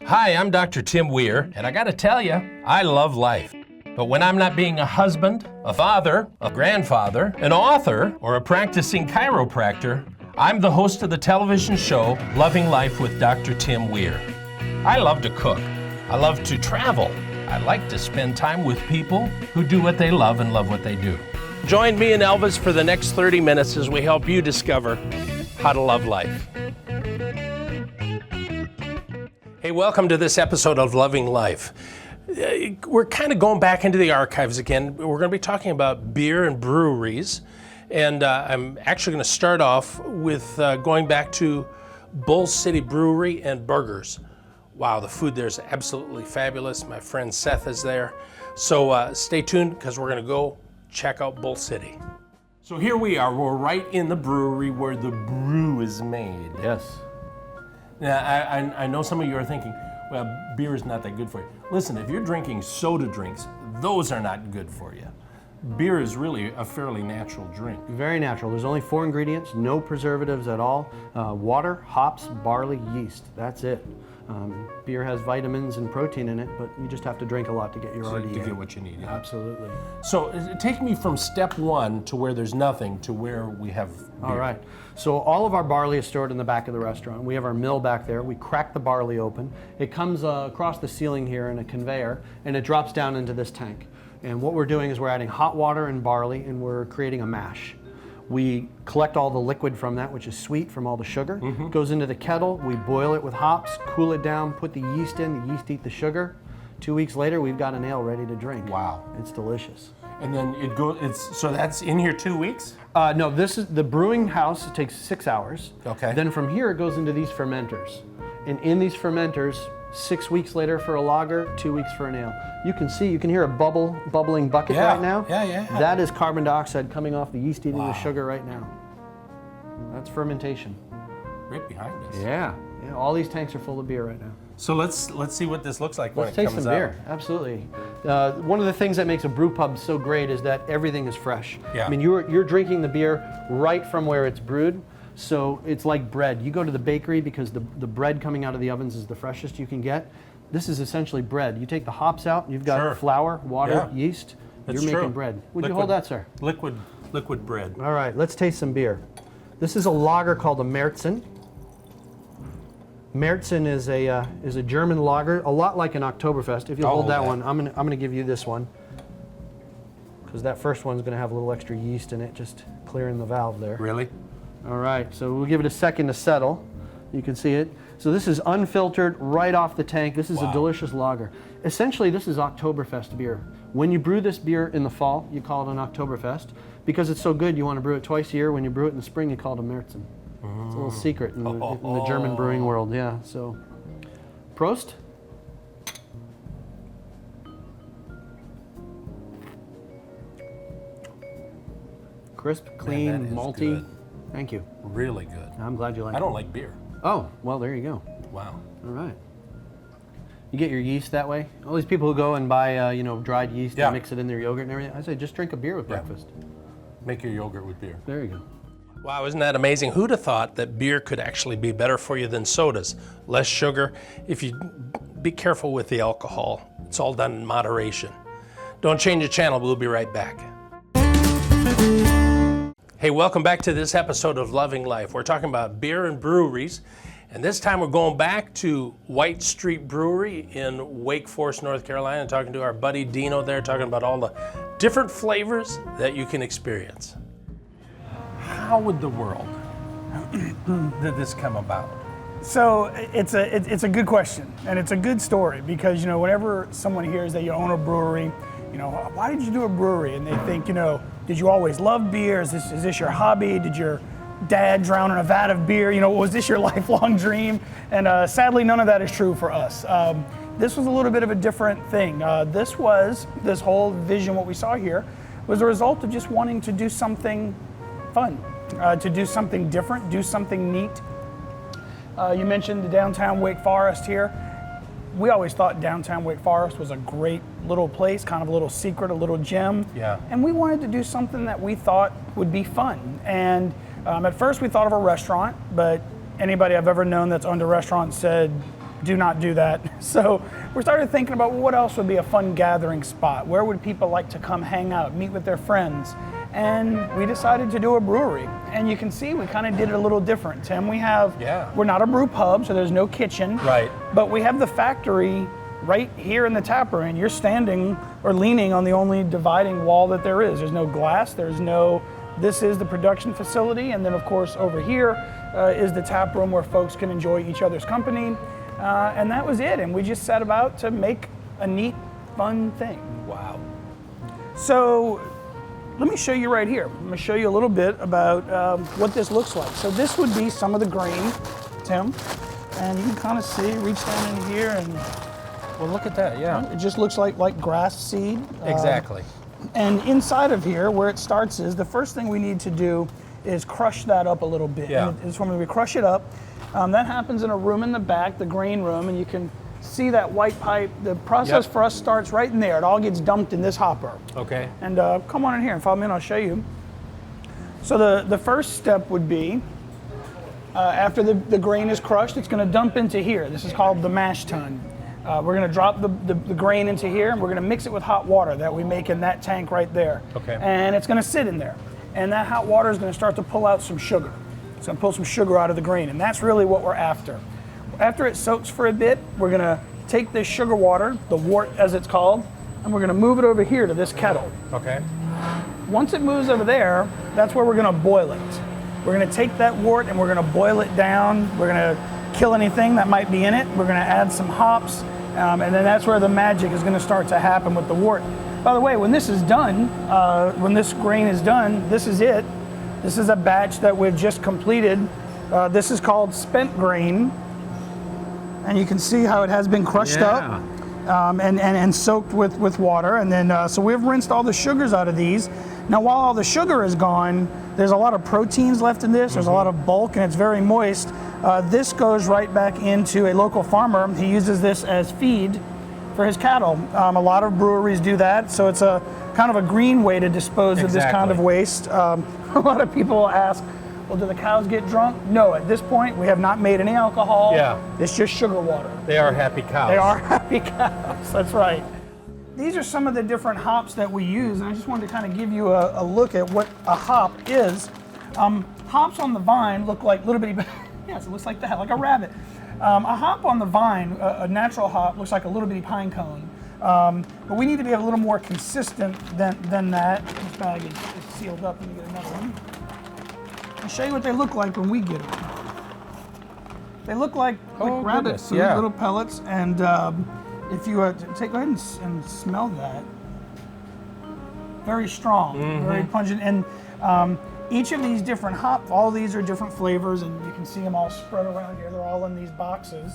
Hi, I'm Dr. Tim Weir, and I gotta tell you, I love life. But when I'm not being a husband, a father, a grandfather, an author, or a practicing chiropractor, I'm the host of the television show Loving Life with Dr. Tim Weir. I love to cook. I love to travel. I like to spend time with people who do what they love and love what they do. Join me and Elvis for the next 30 minutes as we help you discover how to love life. Hey, welcome to this episode of Loving Life. We're kind of going back into the archives again. We're going to be talking about beer and breweries. And I'm actually going to start off with going back to Bull City Brewery and Burgers. Wow, the food there is absolutely fabulous. My friend Seth is there. So stay tuned because we're going to go check out Bull City. So here we are. We're right in the brewery where the brew is made. Yes. Now, I know some of you are thinking, well, beer is not that good for you. Listen, if you're drinking soda drinks, those are not good for you. Beer is really a fairly natural drink. Very natural. There's only 4 ingredients, no preservatives at all. Water, hops, barley, yeast. That's it. Beer has vitamins and protein in it, but you just have to drink a lot to get your RDA. To get what you need. Yeah. Absolutely. So take me from step 1 to where there's nothing to where we have beer. All right. So all of our barley is stored in the back of the restaurant. We have our mill back there. We crack the barley open. It comes across the ceiling here in a conveyor, and it drops down into this tank. And what we're doing is we're adding hot water and barley, and we're creating a mash. We collect all the liquid from that, which is sweet from all the sugar. It goes into the kettle. We boil it with hops, cool it down, put the yeast in. The yeast eat the sugar. 2 weeks later, we've got an ale ready to drink. Wow. It's delicious. And then so that's in here 2 weeks? No, this is the brewing house. It takes 6 hours. Okay. Then from here, it goes into these fermenters. And in these fermenters, 6 weeks later for a lager, 2 weeks for an ale. You can hear a bubbling bucket right now. Yeah. That is carbon dioxide coming off the yeast eating Wow. the sugar right now. That's fermentation. Right behind us. Yeah. All these tanks are full of beer right now. So let's see what this looks like when it Taste comes some out. beer. Absolutely. One of the things that makes a brew pub so great is that everything is fresh. Yeah. I mean, you're drinking the beer right from where it's brewed. So it's like bread. You go to the bakery because the bread coming out of the ovens is the freshest you can get. This is essentially bread. You take the hops out, and you've got flour, water, yeast. That's You're true. making bread. Would you hold that, sir? Liquid bread. All right, let's taste some beer. This is a lager called a Märzen. Märzen is a German lager, a lot like an Oktoberfest. If you hold that one, I'm gonna give you this one because that first one's gonna have a little extra yeast in it, just clearing the valve there. Really? All right, so we'll give it a second to settle. You can see it. So this is unfiltered, right off the tank. This is a delicious lager. Essentially, this is Oktoberfest beer. When you brew this beer in the fall, you call it an Oktoberfest. Because it's so good, you want to brew it twice a year. When you brew it in the spring, you call it a Märzen. It's a little secret in the German brewing world, yeah. So, Prost. Crisp, clean, Man, that is malty. good. Thank you. Really good. I'm glad you like it. I don't like beer. Oh, well, there you go. Wow. All right. You get your yeast that way. All these people who go and buy, dried yeast and mix it in their yogurt and everything. I say just drink a beer with breakfast. Make your yogurt with beer. There you go. Wow, isn't that amazing? Who'd have thought that beer could actually be better for you than sodas? Less sugar. If you be careful with the alcohol, it's all done in moderation. Don't change the channel. We'll be right back. Hey, welcome back to this episode of Loving Life. We're talking about beer and breweries, and this time we're going back to White Street Brewery in Wake Forest, North Carolina, and talking to our buddy Dino there, talking about all the different flavors that you can experience. How would the world did this come about? So it's a good question, and it's a good story because whenever someone hears that you own a brewery, why did you do a brewery? And they think, did you always love beer? Is this your hobby? Did your dad drown in a vat of beer? Was this your lifelong dream? And sadly, none of that is true for us. This was a little bit of a different thing. This whole vision, what we saw here, was a result of just wanting to do something fun, to do something different, do something neat. You mentioned the downtown Wake Forest here. We always thought downtown Wake Forest was a great little place, kind of a little secret, a little gem. Yeah. And we wanted to do something that we thought would be fun. And at first we thought of a restaurant, but anybody I've ever known that's owned a restaurant said, do not do that. So we started thinking about, well, what else would be a fun gathering spot? Where would people like to come hang out, meet with their friends? And we decided to do a brewery. And you can see we kind of did it a little different, Tim. We're not a brew pub, so there's no kitchen. Right. But we have the factory right here in the tap room, and you're standing or leaning on the only dividing wall that there is. There's no glass, this is the production facility, and then of course over here is the tap room where folks can enjoy each other's company. And that was it, and we just set about to make a neat, fun thing. Wow. So let me show you right here. I'm gonna show you a little bit about what this looks like. So this would be some of the grain, Tim, and you can kind of see, reach down in here, and Well, look at that, yeah. it just looks like grass seed. Exactly. And inside of here, where it starts is, the first thing we need to do is crush that up a little bit. Yeah. And it's when we crush it up, that happens in a room in the back, the grain room, and you can see that white pipe. The process Yep. for us starts right in there. It all gets dumped in this hopper. Okay. And come on in here and follow me and I'll show you. So the first step would be, after the grain is crushed, it's gonna dump into here. This is called the mash tun. We're gonna drop the grain into here, and we're gonna mix it with hot water that we make in that tank right there. Okay. And it's gonna sit in there. And that hot water is gonna start to pull out some sugar. It's gonna pull some sugar out of the grain, and that's really what we're after. After it soaks for a bit, we're gonna take this sugar water, the wort as it's called, and we're gonna move it over here to this kettle. Okay. Once it moves over there, that's where we're gonna boil it. We're gonna take that wort and we're gonna boil it down. We're gonna kill anything that might be in it. We're gonna add some hops, and then that's where the magic is gonna start to happen with the wort. By the way, when this is done, when this grain is done, this is it. This is a batch that we've just completed. This is called spent grain. And you can see how it has been crushed up and soaked with water. And then, so we've rinsed all the sugars out of these. Now, while all the sugar is gone, there's a lot of proteins left in this. There's a lot of bulk, and it's very moist. This goes right back into a local farmer. He uses this as feed for his cattle. A lot of breweries do that, so it's a kind of a green way to dispose of this kind of waste. A lot of people ask, well, do the cows get drunk? No, at this point, we have not made any alcohol. Yeah. It's just sugar water. They are happy cows. They are happy cows, that's right. These are some of the different hops that we use, and I just wanted to kind of give you a look at what a hop is. Hops on the vine look like little bitty, yes, it looks like that, like a rabbit. A hop on the vine, a natural hop, looks like a little bitty pine cone. But we need to be a little more consistent than that. This bag is sealed up. Let me get another one. I'll show you what they look like when we get them. They look like rabbit food, little pellets, and if you go ahead and smell that. Very strong, very pungent, and each of these different hops, all these are different flavors, and you can see them all spread around here. They're all in these boxes.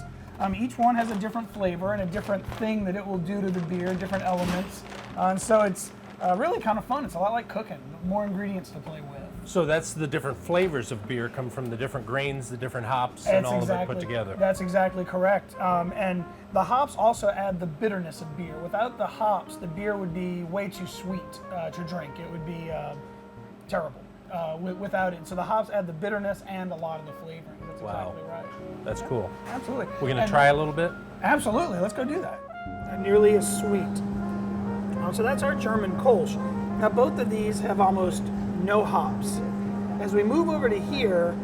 Each one has a different flavor and a different thing that it will do to the beer, different elements, and so it's really kind of fun. It's a lot like cooking, more ingredients to play with. So that's the different flavors of beer come from the different grains, the different hops, and all of it put together. That's exactly correct. And the hops also add the bitterness of beer. Without the hops, the beer would be way too sweet to drink. It would be terrible without it. So the hops add the bitterness and a lot of the flavoring. That's exactly right. That's cool. Absolutely. We're going to try a little bit? Absolutely. Let's go do that. Nearly as sweet. So that's our German Kolsch. Now both of these have almost no hops. As we move over to here,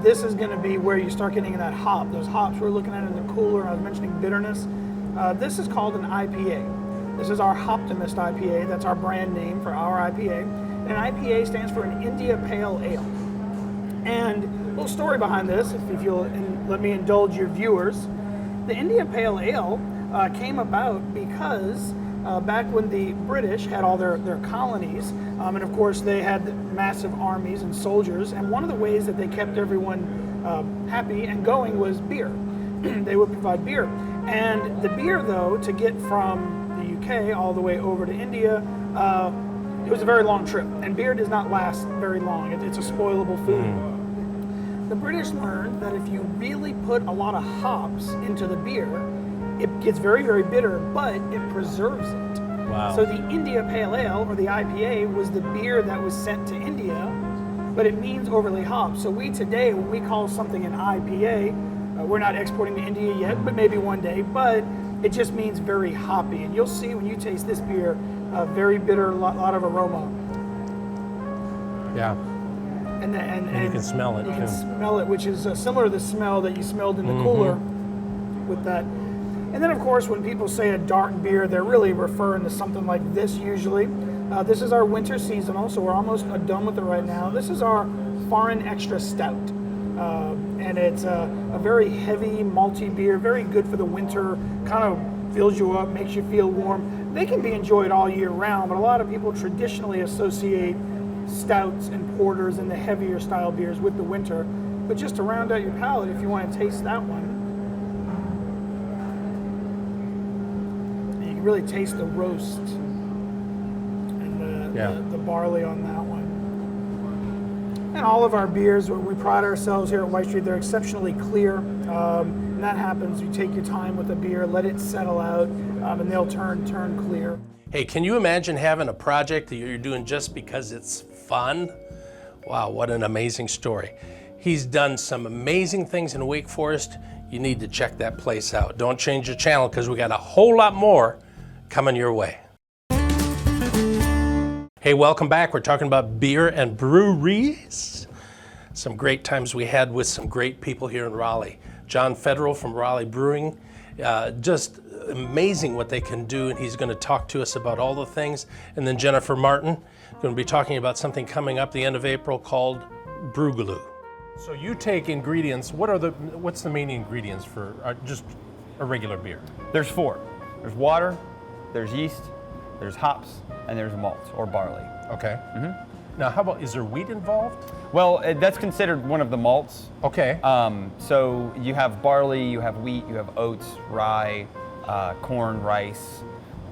this is going to be where you start getting that hop. Those hops we're looking at in the cooler, I was mentioning bitterness. This is called an IPA. This is our Hoptimist IPA. That's our brand name for our IPA. And an IPA stands for an India Pale Ale. And a little story behind this, if you'll let me indulge your viewers. The India Pale Ale came about because back when the British had all their colonies, and of course they had massive armies and soldiers, and one of the ways that they kept everyone happy and going was beer. They would provide beer. And the beer, though, to get from the UK all the way over to India, it was a very long trip, and beer does not last very long. It's a spoilable food. The British learned that if you really put a lot of hops into the beer, it gets very, very bitter, but it preserves it. Wow. So the India Pale Ale, or the IPA, was the beer that was sent to India, but it means overly hopped. So we today, when we call something an IPA, We're not exporting to India yet, but maybe one day. But it just means very hoppy. And you'll see when you taste this beer, very bitter, lot of aroma. Yeah. And You can smell it, You can too. smell it, which is similar to the smell that you smelled in the cooler with that. And then, of course, when people say a dark beer, they're really referring to something like this usually. This is our winter seasonal, so we're almost done with it right now. This is our Foreign Extra Stout. And it's a very heavy, malty beer, very good for the winter, kind of fills you up, makes you feel warm. They can be enjoyed all year round, but a lot of people traditionally associate stouts and porters and the heavier style beers with the winter. But just to round out your palate, if you want to taste that one, you can really taste the roast and the barley on that one. And all of our beers, we pride ourselves here at White Street, they're exceptionally clear. And that happens, you take your time with a beer, let it settle out, and they'll turn clear. Hey, can you imagine having a project that you're doing just because it's fun? Wow, what an amazing story. He's done some amazing things in Wake Forest. You need to check that place out. Don't change the channel because we got a whole lot more coming your way. Hey, welcome back. We're talking about beer and breweries. Some great times we had with some great people here in Raleigh. John Federal from Raleigh Brewing, just amazing what they can do, and he's going to talk to us about all the things. And then Jennifer Martin, going to be talking about something coming up the end of April called Brewgaloo. So you take ingredients. What's the main ingredients for just a regular beer? There's 4. There's water, there's yeast, there's hops, and there's malt or barley. Okay. Now, how about, is there wheat involved? Well, that's considered one of the malts. Okay. So you have barley, you have wheat, you have oats, rye, corn, rice.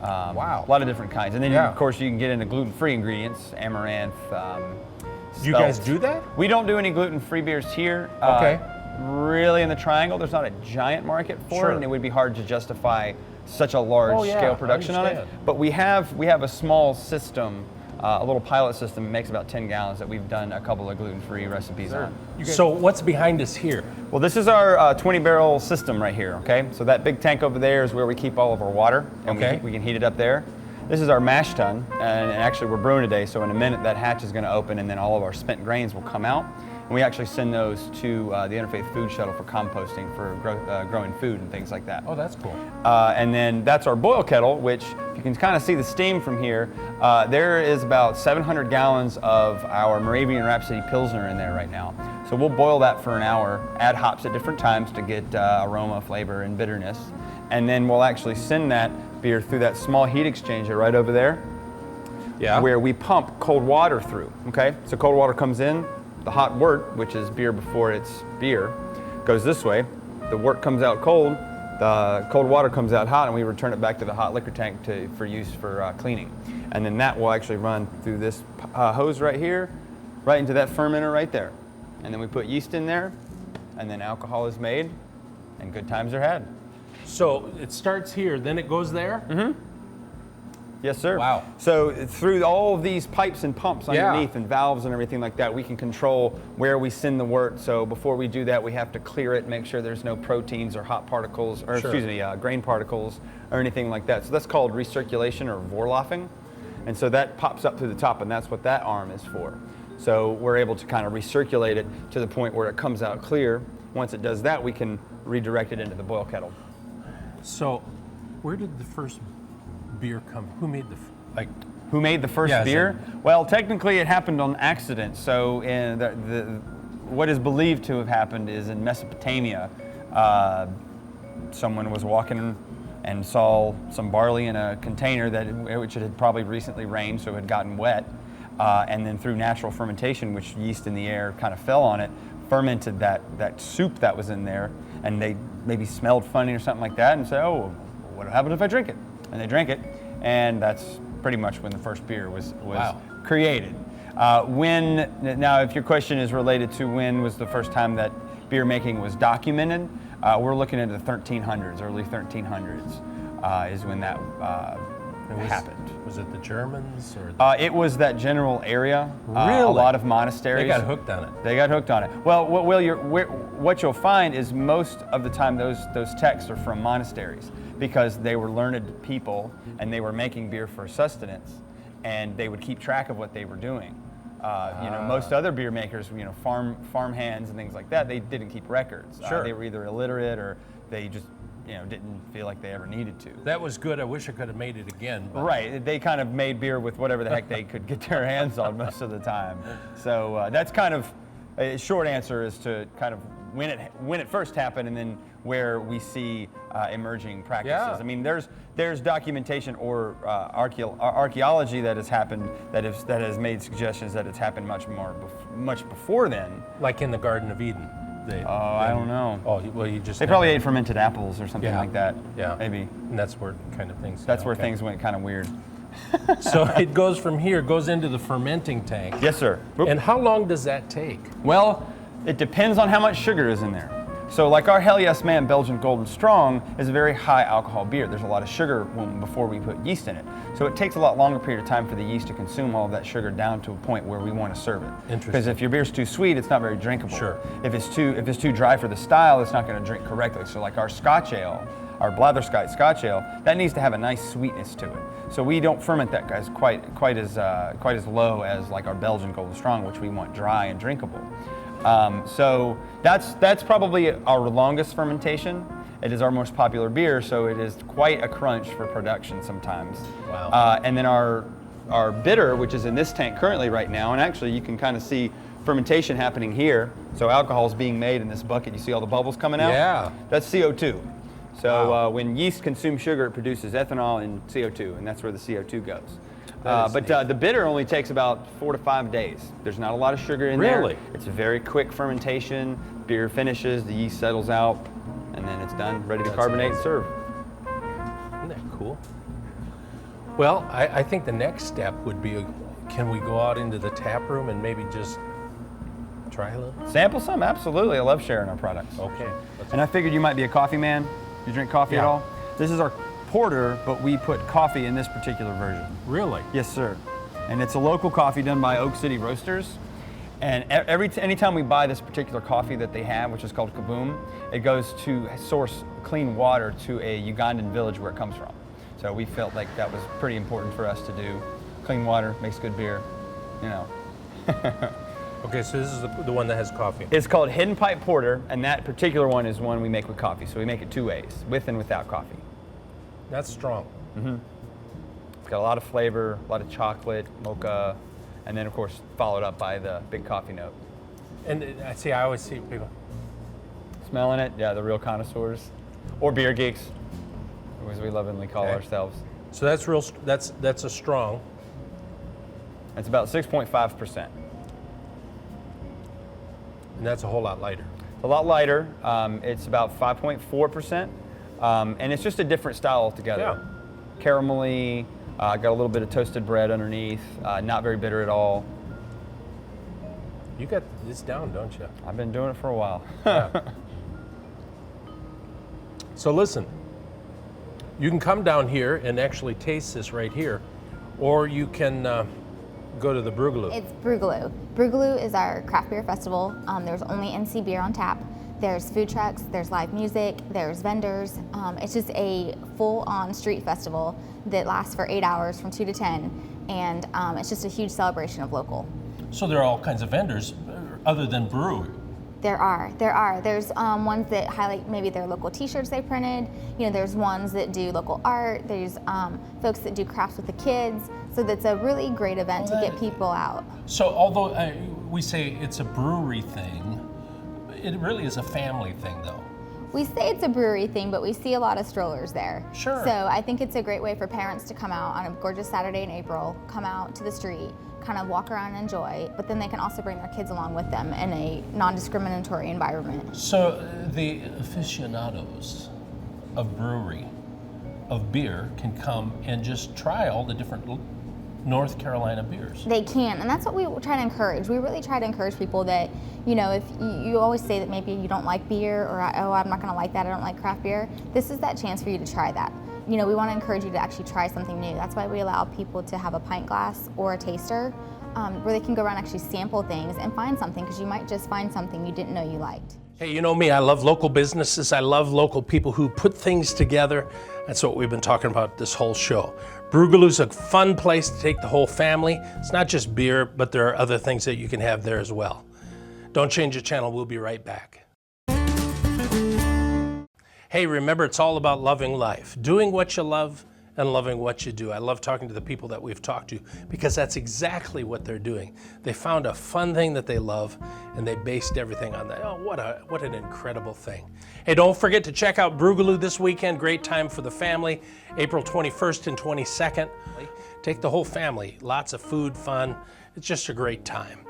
Wow. A lot of different kinds. And then, Yeah. of course, you can get into gluten-free ingredients, amaranth, Do you guys do that? We don't do any gluten-free beers here. Okay. Really, in the Triangle, there's not a giant market for Sure. it, and it would be hard to justify such a large-scale production on it. understand. But we have a small system, a little pilot system. It makes about 10 gallons that we've done a couple of gluten-free recipes on. So what's behind us here? Well, this is our 20-barrel system right here. Okay, so that big tank over there is where we keep all of our water, and Okay. we can heat it up there. This is our mash tun, and actually we're brewing today, so in a minute that hatch is going to open, and then all of our spent grains will come out. And we actually send those to the Interfaith Food Shuttle for composting, for growing food and things like that. Oh, that's cool. And then that's our boil kettle, which, if you can kind of see the steam from here, there is about 700 gallons of our Moravian Rhapsody Pilsner in there right now. So we'll boil that for an hour, add hops at different times to get aroma, flavor, and bitterness. And then we'll actually send that beer through that small heat exchanger right over there, where we pump cold water through. Okay, so cold water comes in, the hot wort, which is beer before it's beer, goes this way. The wort comes out cold, the cold water comes out hot, and we return it back to the hot liquor tank for use for cleaning. And then that will actually run through this hose right here, right into that fermenter right there. And then we put yeast in there, and then alcohol is made, and good times are had. So it starts here, then it goes there? Mm-hmm. Yes, sir. Wow. So through all of these pipes and pumps underneath and valves and everything like that, we can control where we send the wort. So before we do that, we have to clear it, make sure there's no proteins or hot particles, or grain particles or anything like that. So that's called recirculation or vorlaufing. And so that pops up through the top, and that's what that arm is for. So we're able to kind of recirculate it to the point where it comes out clear. Once it does that, we can redirect it into the boil kettle. So where did the first beer come? Who made Who made the first beer? Well, technically it happened on accident. So in what is believed to have happened is in Mesopotamia, someone was walking and saw some barley in a container which had probably recently rained, so it had gotten wet. And then through natural fermentation, which yeast in the air kind of fell on it, fermented that soup that was in there, and they maybe smelled funny or something like that, and said, "Oh, what happens if I drink it?" And they drank it, and that's pretty much when the first beer was created. Now, if your question is related to when was the first time that beer making was documented, we're looking into the 1300s, early 1300s, is when that happened. Was it the Germans or? It was that general area. Really? A lot of monasteries. They got hooked on it. They got hooked on it. Well, what you'll find is most of the time those texts are from monasteries because they were learned people and they were making beer for sustenance, and they would keep track of what they were doing. Most other beer makers, farm hands and things like that, they didn't keep records. Sure. They were either illiterate or they just didn't feel like they ever needed to. That was good. I wish I could have made it again. But. Right, they kind of made beer with whatever the heck they could get their hands on most of the time. So that's kind of a short answer as to kind of when it first happened, and then where we see emerging practices. Yeah. I mean, there's documentation or archaeology that has happened that has made suggestions that it's happened much before then. Like in the Garden of Eden. I don't know. Oh, well, you just. They probably ate fermented apples or something like that. Yeah. Maybe. And that's where kind of things. That's where things went kind of weird. So it goes from here, goes into the fermenting tank. Yes, sir. And how long does that take? Well, it depends on how much sugar is in there. So like our Hell Yes Man Belgian Golden Strong is a very high alcohol beer. There's a lot of sugar before we put yeast in it. So it takes a lot longer period of time for the yeast to consume all of that sugar down to a point where we want to serve it. Interesting. Because if your beer's too sweet, it's not very drinkable. Sure. If it's too dry for the style, it's not going to drink correctly. So like our Scotch ale, our Blatherskite Scotch ale, that needs to have a nice sweetness to it. So we don't ferment that, guys, quite as low as like our Belgian Golden Strong, which we want dry and drinkable. So that's probably our longest fermentation. It is our most popular beer, so it is quite a crunch for production sometimes. Wow. And then our bitter, which is in this tank currently right now, and actually you can kind of see fermentation happening here. So alcohol is being made in this bucket. You see all the bubbles coming out? Yeah. That's CO2. So Wow. when yeast consumes sugar, it produces ethanol and CO2, and that's where the CO2 goes. That is neat. The bitter only takes about 4 to 5 days. There's not a lot of sugar in there. Really? It's a very quick fermentation. Beer finishes, the yeast settles out, and then it's done, ready to That's carbonate and serve. Isn't that cool? Well, I think the next step would be, can we go out into the tap room and maybe just try a little? Sample some? Absolutely. I love sharing our products. Okay. And I figured you might be a coffee man. You drink coffee at Yeah. all? This is our porter, but we put coffee in this particular version. Really? Yes, sir. And it's a local coffee done by Oak City Roasters. And anytime we buy this particular coffee that they have, which is called Kaboom, it goes to source clean water to a Ugandan village where it comes from. So we felt like that was pretty important for us to do. Clean water makes good beer, Okay, so this is the one that has coffee. It's called Hidden Pipe Porter, and that particular one is one we make with coffee. So we make it 2 ways, with and without coffee. That's strong. It's got a lot of flavor, a lot of chocolate, mocha, and then of course followed up by the big coffee note. And I always see people. Smelling it, yeah, the real connoisseurs, or beer geeks, as we lovingly call Okay. ourselves. So that's a strong. It's about 6.5%. And that's a whole lot lighter. A lot lighter. It's about 5.4%, and it's just a different style altogether. Yeah. Caramelly, got a little bit of toasted bread underneath. Not very bitter at all. You got this down, don't you? I've been doing it for a while. So listen, you can come down here and actually taste this right here, or you can go to the Broogaloo. It's Broogaloo. Broogaloo is our craft beer festival. There's only NC beer on tap. There's food trucks, there's live music, there's vendors. It's just a full-on street festival that lasts for 8 hours from 2 to 10, and it's just a huge celebration of local. So there are all kinds of vendors other than brewery. There are. There's ones that highlight maybe their local T-shirts they printed. There's ones that do local art. There's folks that do crafts with the kids. So that's a really great event to get people out. So although we say it's a brewery thing, it really is a family thing though. We say it's a brewery thing, but we see a lot of strollers there. Sure. So I think it's a great way for parents to come out on a gorgeous Saturday in April, come out to the street, kind of walk around and enjoy, but then they can also bring their kids along with them in a non-discriminatory environment. So the aficionados of brewery, of beer, can come and just try all the different North Carolina beers. They can, and that's what we try to encourage. We really try to encourage people that, if you always say that maybe you don't like beer or, oh, I'm not gonna like that, I don't like craft beer, this is that chance for you to try that. you know, we want to encourage you to actually try something new. That's why we allow people to have a pint glass or a taster where they can go around and actually sample things and find something, because you might just find something you didn't know you liked. Hey, you know me, I love local businesses. I love local people who put things together. That's what we've been talking about this whole show. Broogaloo's a fun place to take the whole family. It's not just beer, but there are other things that you can have there as well. Don't change the channel, we'll be right back. Hey, remember, it's all about loving life, doing what you love and loving what you do. I love talking to the people that we've talked to, because that's exactly what they're doing. They found a fun thing that they love and they based everything on that. Oh, what an incredible thing. Hey, don't forget to check out Broogaloo this weekend. Great time for the family, April 21st and 22nd. Take the whole family, lots of food, fun. It's just a great time.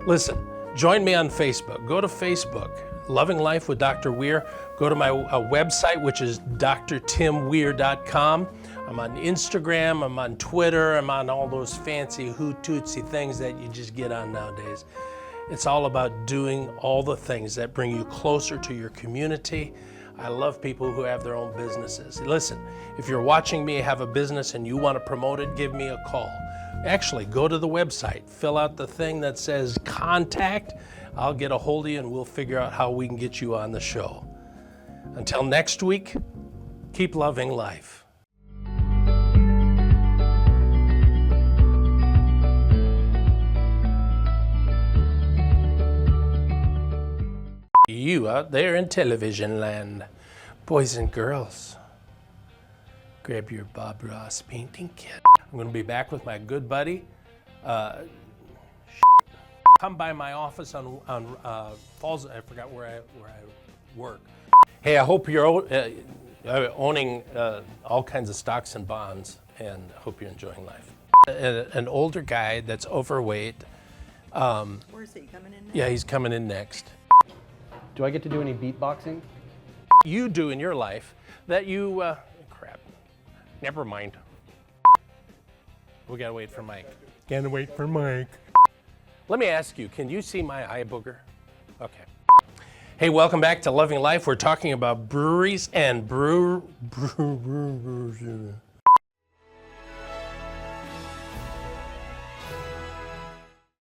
Listen, join me on Facebook. Go to Facebook, Loving Life with Dr. Weir. Go to my website, which is drtimweir.com. I'm on Instagram, I'm on Twitter, I'm on all those fancy hootootsy things that you just get on nowadays. It's all about doing all the things that bring you closer to your community. I love people who have their own businesses. Listen, if you're watching me have a business and you want to promote it, give me a call. Actually, go to the website, fill out the thing that says contact. I'll get a hold of you and we'll figure out how we can get you on the show. Until next week, keep loving life. You out there in television land, boys and girls, grab your Bob Ross painting kit. I'm going to be back with my good buddy. Come by my office on Falls. I forgot where I work. Hey, I hope you're owning all kinds of stocks and bonds, and I hope you're enjoying life. An older guy that's overweight. Where's he coming in next? Yeah, he's coming in next. Do I get to do any beatboxing? You do in your life that you, crap, never mind. We gotta wait for Mike. Gotta wait for Mike. Let me ask you, can you see my eye booger? Okay. Hey, welcome back to Loving Life. We're talking about breweries and